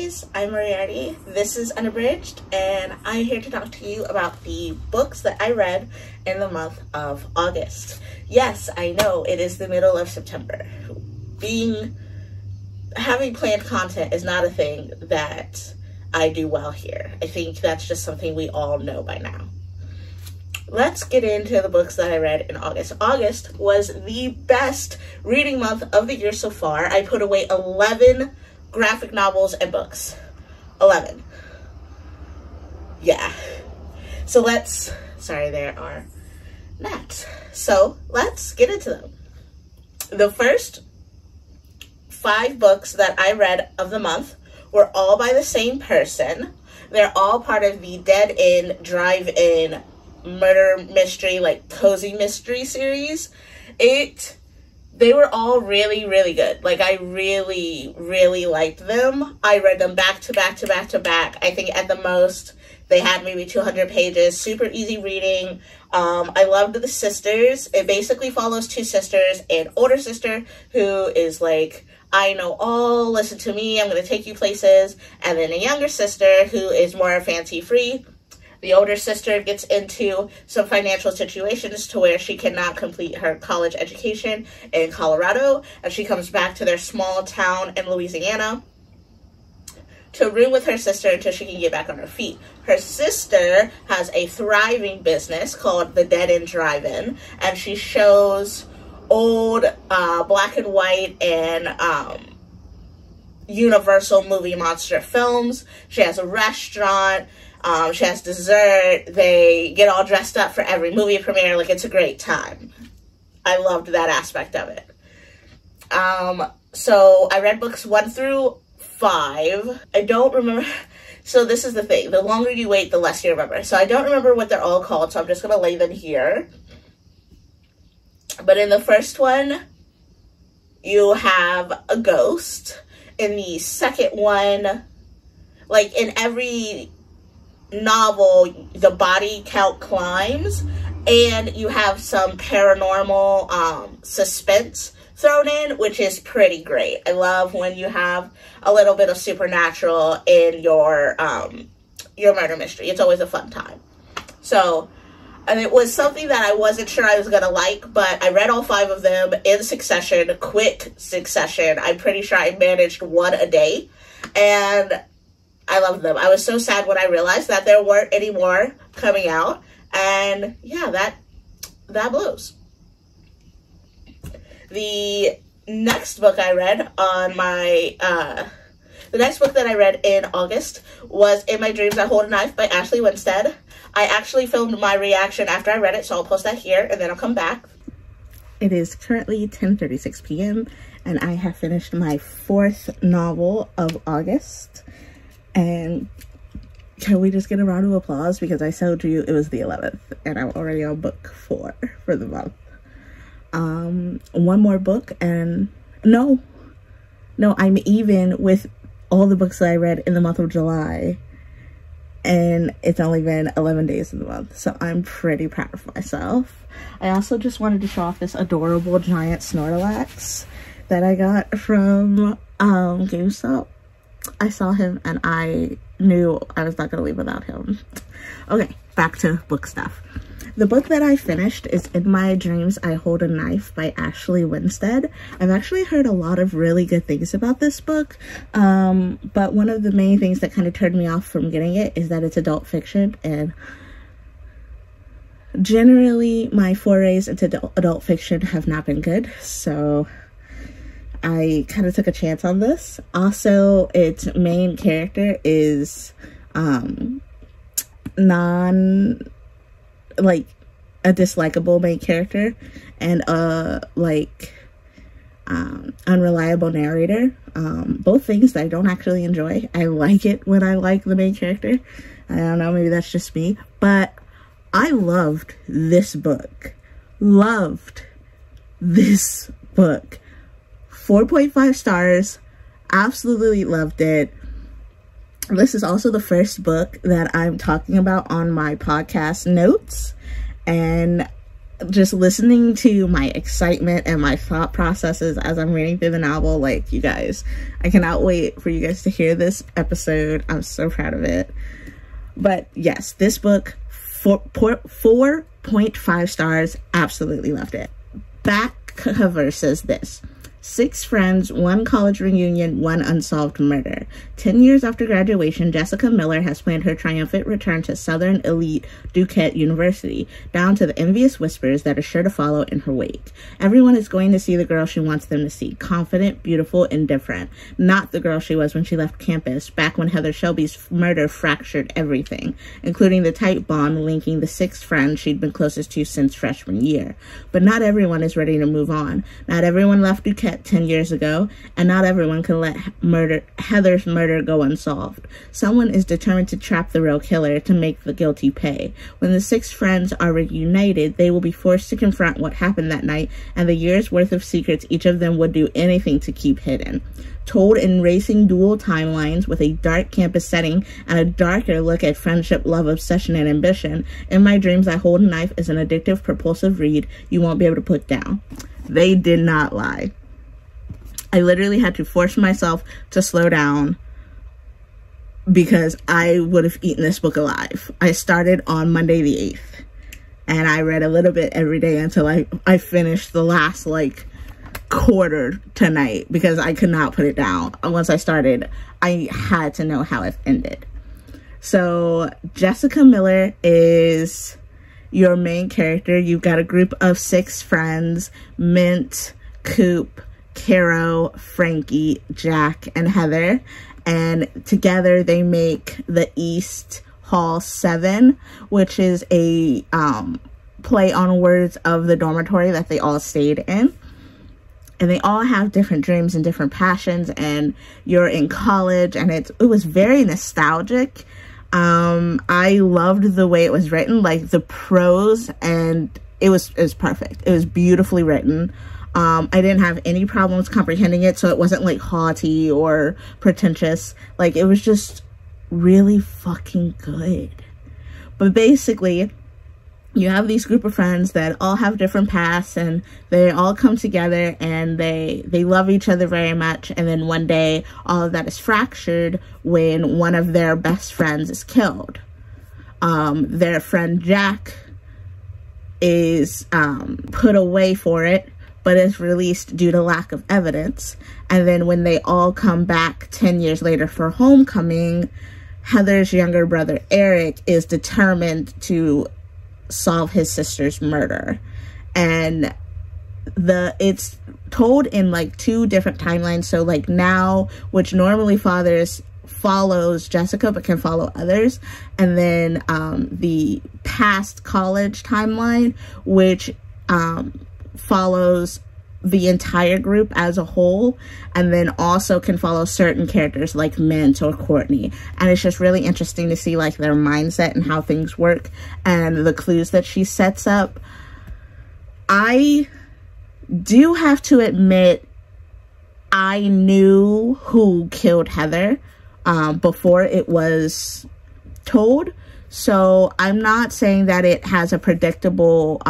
guys, I'm Moriarty. This is Unabridged, and I'm here to talk to you about the books that I read in the month of August. Yes, I know it is the middle of September. Having planned content is not a thing that I do well here. I think that's just something we all know by now. Let's get into the books that I read in August. August was the best reading month of the year so far. I put away 11 graphic novels and books. 11. Yeah. So there are gnats. So let's get into them. The first 5 books that I read of the month were all by the same person. They're all part of the Dead End Drive-In murder mystery, like cozy mystery series. They were all really, really good. Like, I really, really liked them. I read them back to back to back to back. I think at the most they had maybe 200 pages. Super easy reading. I loved the sisters. It basically follows 2 sisters, an older sister who is like, I know all, listen to me, I'm going to take you places, and then a younger sister who is more fancy free. The older sister gets into some financial situations to where she cannot complete her college education in Colorado, and she comes back to their small town in Louisiana to room with her sister until she can get back on her feet. Her sister has a thriving business called the Dead End Drive-In, and she shows old black and white and Universal movie monster films. She has a restaurant. She has dessert. They get all dressed up for every movie premiere. Like, it's a great time. I loved that aspect of it. So I read books 1 through 5. I don't remember. So this is the thing. The longer you wait, the less you remember. So I don't remember what they're all called, so I'm just going to lay them here. But in the first one, you have a ghost. In the second one, like in every novel, the body count climbs, and you have some paranormal suspense thrown in, which is pretty great. I love when you have a little bit of supernatural in your murder mystery. It's always a fun time. So, and it was something that I wasn't sure I was gonna like, but I read all 5 of them in succession, quick succession. I'm pretty sure I managed 1 a day, and I loved them. I was so sad when I realized that there weren't any more coming out. And yeah, that blows. The next book I read on my, the next book that I read in August was In My Dreams I Hold a Knife by Ashley Winstead. I actually filmed my reaction after I read it, so I'll post that here and then I'll come back. It is currently 10:36 p.m. and I have finished my 4th novel of August. And can we just get a round of applause, because I told you it was the 11th and I'm already on book 4 for the month. 1 more book, and no, I'm even with all the books that I read in the month of July, and it's only been 11 days in the month, so I'm pretty proud of myself. I also just wanted to show off this adorable giant Snorlax that I got from GameStop. I saw him and I knew I was not going to leave without him. Okay, back to book stuff. The book that I finished is In My Dreams I Hold a Knife by Ashley Winstead. I've actually heard a lot of really good things about this book, but one of the main things that kind of turned me off from getting it is that it's adult fiction, and generally my forays into adult fiction have not been good, so I kind of took a chance on this. Also, its main character is like a dislikable main character and unreliable narrator. Both things that I don't actually enjoy. I like it when I like the main character. I don't know, maybe that's just me, but I loved this book. Loved this book. 4.5 stars. Absolutely loved it. This is also the first book that I'm talking about on my podcast notes, and just listening to my excitement and my thought processes as I'm reading through the novel, like, you guys, I cannot wait for you guys to hear this episode. I'm so proud of it. But yes, this book, 4.5 stars, absolutely loved it. Back cover says this: 6 friends, 1 college reunion, 1 unsolved murder. 10 years after graduation, Jessica Miller has planned her triumphant return to Southern elite Duquesne University, down to the envious whispers that are sure to follow in her wake. Everyone is going to see the girl she wants them to see: confident, beautiful, indifferent. Not the girl she was when she left campus, back when Heather Shelby's murder fractured everything, including the tight bond linking the 6 friends she'd been closest to since freshman year. But not everyone is ready to move on. Not everyone left Duquesne 10 years ago, and not everyone can let Heather's murder go unsolved. Someone is determined to trap the real killer, to make the guilty pay. When the 6 friends are reunited, they will be forced to confront what happened that night and the year's worth of secrets each of them would do anything to keep hidden. Told in racing dual timelines with a dark campus setting and a darker look at friendship, love, obsession, and ambition, In My Dreams I Hold a Knife is an addictive, propulsive read you won't be able to put down. They did not lie. I literally had to force myself to slow down because I would have eaten this book alive. I started on Monday the 8th, and I read a little bit every day until I finished the last, like, quarter tonight because I could not put it down. Once I started, I had to know how it ended. So Jessica Miller is your main character. You've got a group of 6 friends: Mint, Coop, Caro, Frankie, Jack, and Heather, and together they make the East Hall 7, which is a play on words of the dormitory that they all stayed in. And they all have different dreams and different passions, and you're in college, and it was very nostalgic. I loved the way it was written, like the prose, and it was perfect. It was beautifully written. I didn't have any problems comprehending it, so it wasn't like haughty or pretentious. Like, it was just really fucking good. But basically, you have these group of friends that all have different paths, and they all come together, and they love each other very much. And then one day, all of that is fractured when one of their best friends is killed. Their friend Jack is put away for it, but is released due to lack of evidence. And then when they all come back 10 years later for homecoming, Heather's younger brother Eric is determined to solve his sister's murder. And it's told in like 2 different timelines. So like now, which normally follows Jessica but can follow others, and then the past college timeline, which follows the entire group as a whole, and then also can follow certain characters like Mint or Courtney. And it's just really interesting to see like their mindset and how things work and the clues that she sets up. I do have to admit, I knew who killed Heather before it was told, so I'm not saying that it has a predictable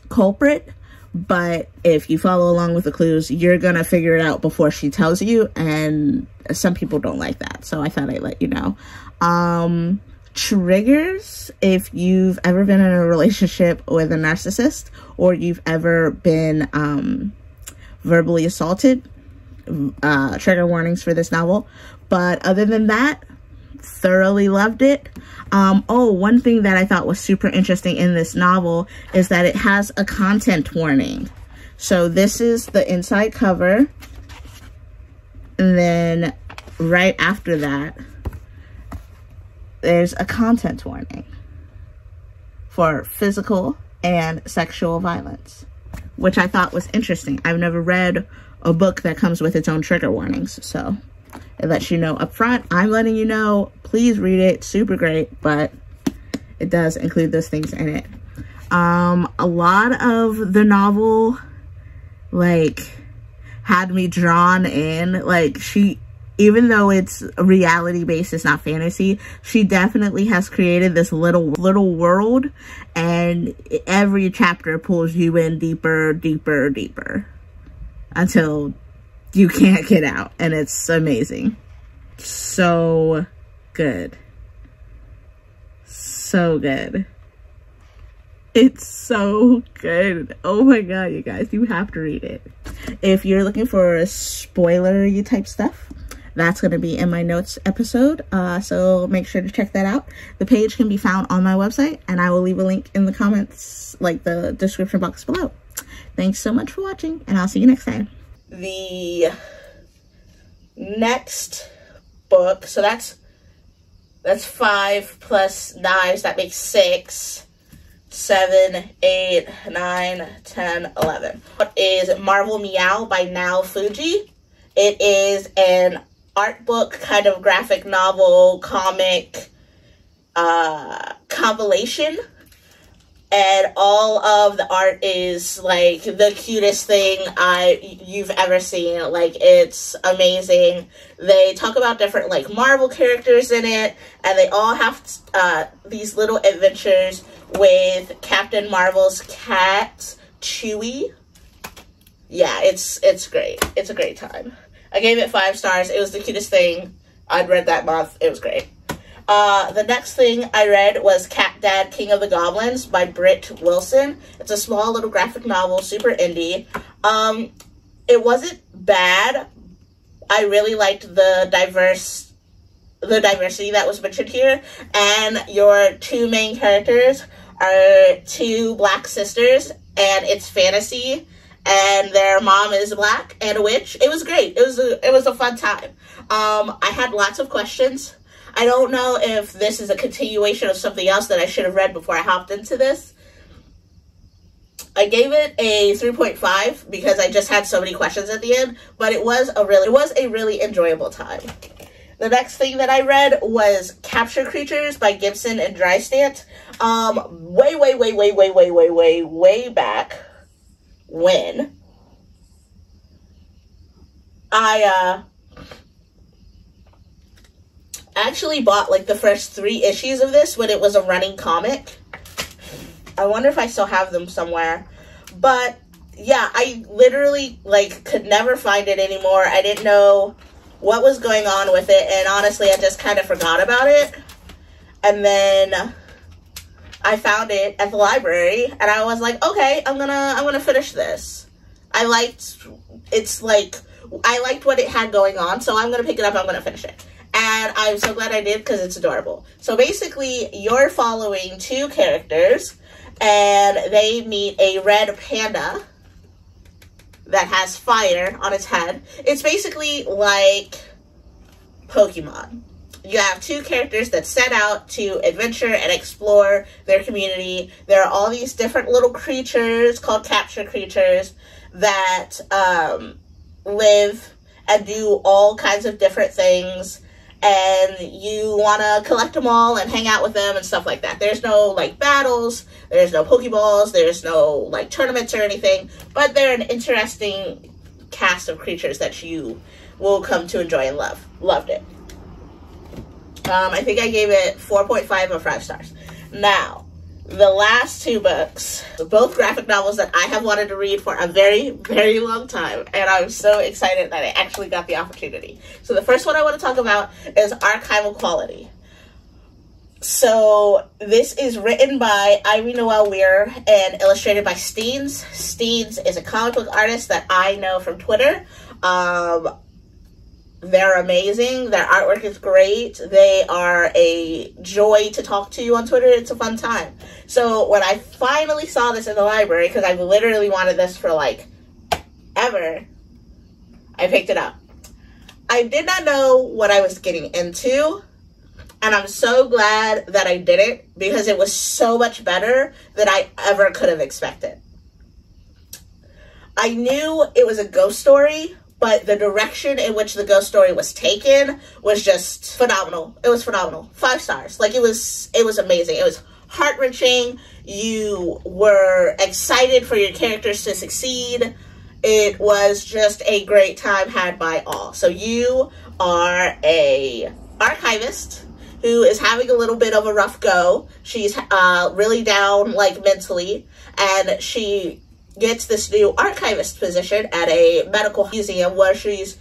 culprit, but if you follow along with the clues, you're gonna figure it out before she tells you, and some people don't like that, so I thought I'd let you know. Triggers: if you've ever been in a relationship with a narcissist, or you've ever been verbally assaulted, trigger warnings for this novel. But other than that, thoroughly loved it. Oh, one thing that I thought was super interesting in this novel is that it has a content warning. So this is the inside cover, and then right after that, there's a content warning for physical and sexual violence, which I thought was interesting. I've never read a book that comes with its own trigger warnings, so it lets you know up front. I'm letting you know, please read it, super great, but it does include those things in it. A lot of the novel, like, had me drawn in. Like, even though it's reality based, it's not fantasy, she definitely has created this little world, and every chapter pulls you in deeper, deeper, deeper until you can't get out, and it's amazing. So good. So good. It's so good. Oh my god, you guys, you have to read it. If you're looking for spoilery type stuff, that's going to be in my notes episode, so make sure to check that out. The page can be found on my website, and I will leave a link in the comments, like the description box below. Thanks so much for watching, and I'll see you next time. The next book, so that's 5 plus knives, that makes 6, 7, 8, 9, 10, 11. What is Marvel Meow by Now Fuji? It is an art book, kind of graphic novel, comic compilation, and all of the art is like the cutest thing you've ever seen. Like, it's amazing. They talk about different like Marvel characters in it, and they all have these little adventures with Captain Marvel's cat Chewie. Yeah, it's great. It's a great time. I gave it 5 stars. It was the cutest thing I'd read that month. It was great. The next thing I read was Cat Dad, King of the Goblins by Britt Wilson. It's a small little graphic novel, super indie. It wasn't bad. I really liked the diversity that was mentioned here. And your 2 main characters are 2 black sisters, and it's fantasy. And their mom is black and a witch. It was great. It was a fun time. I had lots of questions. I don't know if this is a continuation of something else that I should have read before I hopped into this. I gave it a 3.5 because I just had so many questions at the end, but it was a really enjoyable time. The next thing that I read was Capture Creatures by Gibson and Drystant. Way back when I actually bought like the first 3 issues of this when it was a running comic. I wonder if I still have them somewhere. But yeah, I literally like could never find it anymore. I didn't know what was going on with it, and honestly I just kind of forgot about it. And then I found it at the library, and I was like, okay, I'm gonna finish this. I liked what it had going on, so I'm gonna pick it up, I'm gonna finish it. And I'm so glad I did, because it's adorable. So basically, you're following 2 characters, and they meet a red panda that has fire on its head. It's basically like Pokemon. You have 2 characters that set out to adventure and explore their community. There are all these different little creatures called capture creatures that live and do all kinds of different things. And you want to collect them all and hang out with them and stuff like that. There's no like battles, there's no Pokeballs, there's no like tournaments or anything. But they're an interesting cast of creatures that you will come to enjoy and love. Loved it. I think I gave it 4.5 or 5 stars. Now, the last 2 books, both graphic novels that I have wanted to read for a very, very long time, and I'm so excited that I actually got the opportunity. So the first one I want to talk about is Archival Quality. So this is written by Ivy Noel Weir and illustrated by Steens. Steens is a comic book artist that I know from Twitter. They're amazing. Their artwork is great. They are a joy to talk to on Twitter. It's a fun time. So when I finally saw this in the library, because I've literally wanted this for like ever, I picked it up. I did not know what I was getting into, and I'm so glad that I did it, because it was so much better than I ever could have expected. I knew it was a ghost story, but the direction in which the ghost story was taken was just phenomenal. It was phenomenal. 5 stars. Like, it was amazing. It was heart-wrenching. You were excited for your characters to succeed. It was just a great time had by all. So you are a archivist who is having a little bit of a rough go. She's really down, like, mentally, and she gets this new archivist position at a medical museum where she's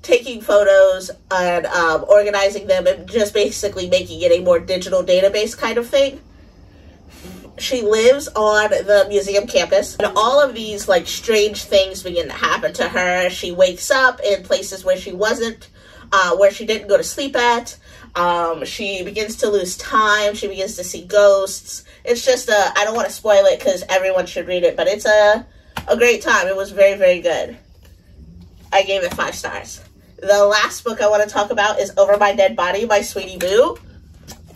taking photos and organizing them and just basically making it a more digital database kind of thing. She lives on the museum campus, and all of these, like, strange things begin to happen to her. She wakes up in places where she wasn't, where she didn't go to sleep at. She begins to lose time. She begins to see ghosts. It's just I don't want to spoil it because everyone should read it, but it's a great time. It was very, very good. I gave it 5 stars. The last book I want to talk about is Over My Dead Body by Sweetie Boo.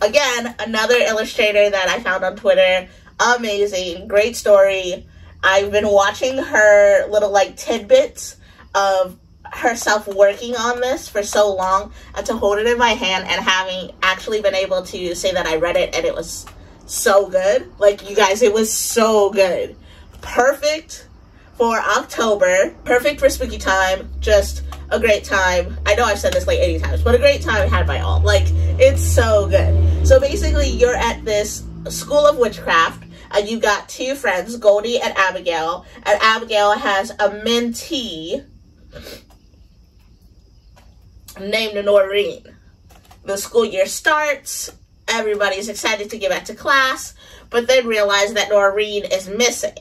Again, another illustrator that I found on Twitter. Amazing. Great story. I've been watching her little, like, tidbits of herself working on this for so long, and to hold it in my hand and having actually been able to say that I read it and it was so good. Like, you guys, it was so good. Perfect for October. Perfect for spooky time. Just a great time. I know I've said this like 80 times, but a great time had by all. Like, it's so good. So basically, you're at this school of witchcraft, and you've got 2 friends, Goldie and Abigail has a mentee named Noreen. The school year starts, everybody's excited to get back to class, but then realize that Noreen is missing.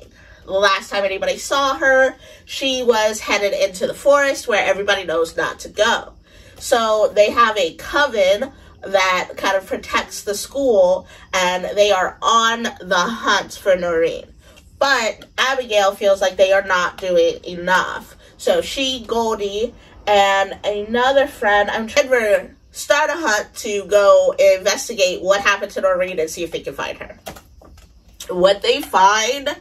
The last time anybody saw her, she was headed into the forest where everybody knows not to go. So they have a coven that kind of protects the school, and they are on the hunt for Noreen. But Abigail feels like they are not doing enough. So she, Goldie, and another friend, I'm trying to start a hunt to go investigate what happened to Noreen and see if they can find her. What they find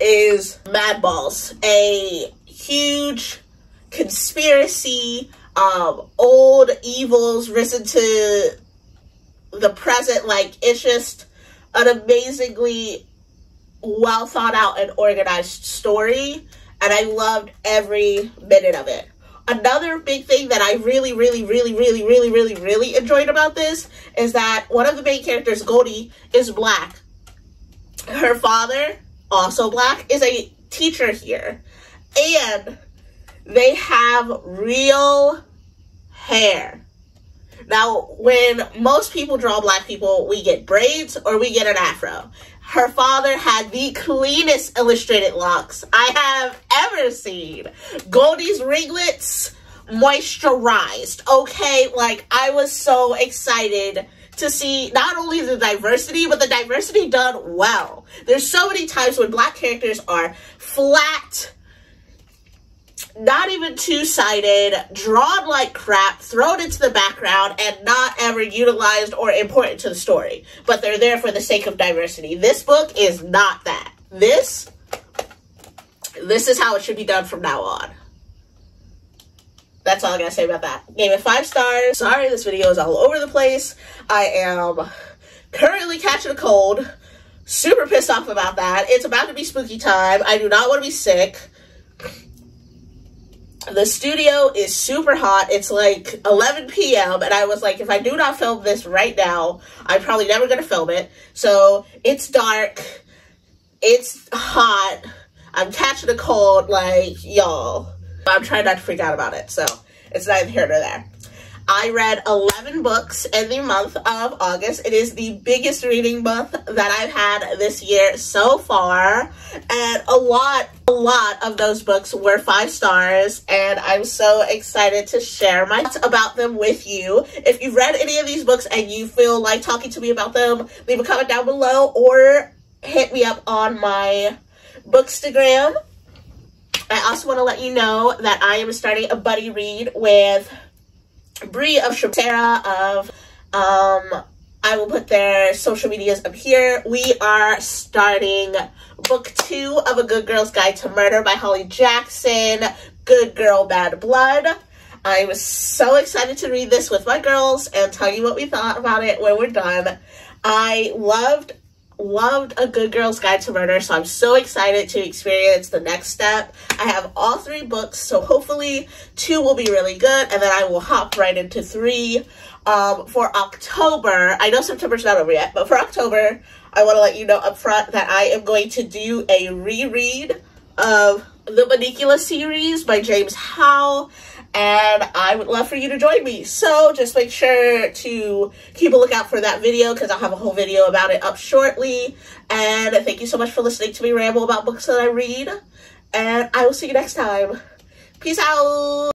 is Mad Balls, a huge conspiracy, old evils risen to the present. Like, it's just an amazingly well thought out and organized story, and I loved every minute of it. Another big thing that I really enjoyed about this is that one of the main characters, Goldie, is Black. Her father, also Black, is a teacher here, and they have real hair. Now, when most people draw Black people, we get braids or we get an afro. Her father had the cleanest illustrated locks I have ever seen. Goldie's ringlets moisturized, okay? Like, I was so excited to see not only the diversity, but the diversity done well. There's so many times when Black characters are flat, not even two-sided, drawn like crap, thrown into the background, and not ever utilized or important to the story. But they're there for the sake of diversity. This book is not that. This is how it should be done from now on. That's all I gotta say about that. Gave it 5 stars. Sorry, this video is all over the place. I am currently catching a cold. Super pissed off about that. It's about to be spooky time. I do not want to be sick. The studio is super hot. It's like 11 p.m. and I was like, if I do not film this right now, I'm probably never going to film it. So it's dark. It's hot. I'm catching a cold, like, y'all. I'm trying not to freak out about it, so it's neither here nor there. I read 11 books in the month of August. It is the biggest reading month that I've had this year so far, and a lot of those books were 5 stars, and I'm so excited to share my thoughts about them with you. If you've read any of these books and you feel like talking to me about them, leave a comment down below or hit me up on my Bookstagram. I also want to let you know that I am starting a buddy read with Brynn of Sarah of, I will put their social medias up here. We are starting book 2 of A Good Girl's Guide to Murder by Holly Jackson, Good Girl, Bad Blood. I was so excited to read this with my girls and tell you what we thought about it when we're done. I loved loved A Good Girl's Guide to Murder, so I'm so excited to experience the next step. I have all 3 books, so hopefully 2 will be really good, and then I will hop right into 3. For October, I know September's not over yet, but for October, I want to let you know up front that I am going to do a reread of the Manicula series by James Howell, and I would love for you to join me. So just make sure to keep a lookout for that video, because I'll have a whole video about it up shortly. And thank you so much for listening to me ramble about books that I read, and I will see you next time. Peace out.